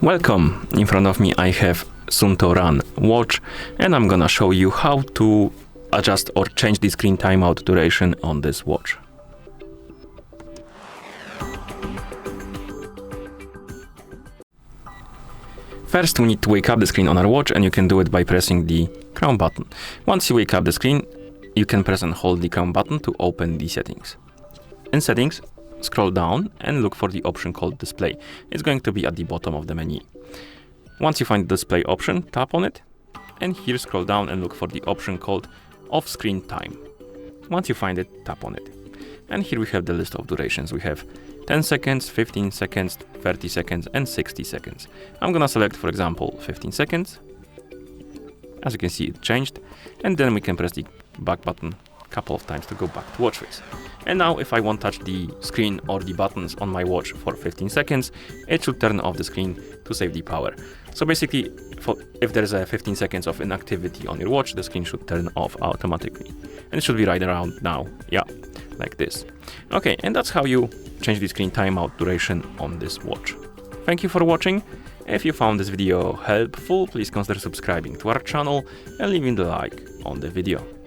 Welcome! In front of me I have SUUNTO Run watch, and I'm gonna show you how to adjust or change the screen timeout duration on this watch. First we need to wake up the screen on our watch, and you can do it by pressing the crown button. Once you wake up the screen, you can press and hold the crown button to open the settings. In settings, scroll down and look for the option called display. It's going to be at the bottom of the menu. Once you find the display option, tap on it, and here scroll down and look for the option called off screen time. Once you find it, tap on it. And here we have the list of durations. We have 10 seconds, 15 seconds, 30 seconds, and 60 seconds. I'm gonna select, for example, 15 seconds. As you can see, it changed. And then we can press the back button a couple of times to go back to watch face. And now if I won't touch the screen or the buttons on my watch for 15 seconds, it should turn off the screen to save the power. So basically, if there's a 15 seconds of inactivity on your watch, the screen should turn off automatically. And it should be right around now, yeah, like this. Okay, and that's how you change the screen timeout duration on this watch. Thank you for watching. If you found this video helpful, please consider subscribing to our channel and leaving the like on the video.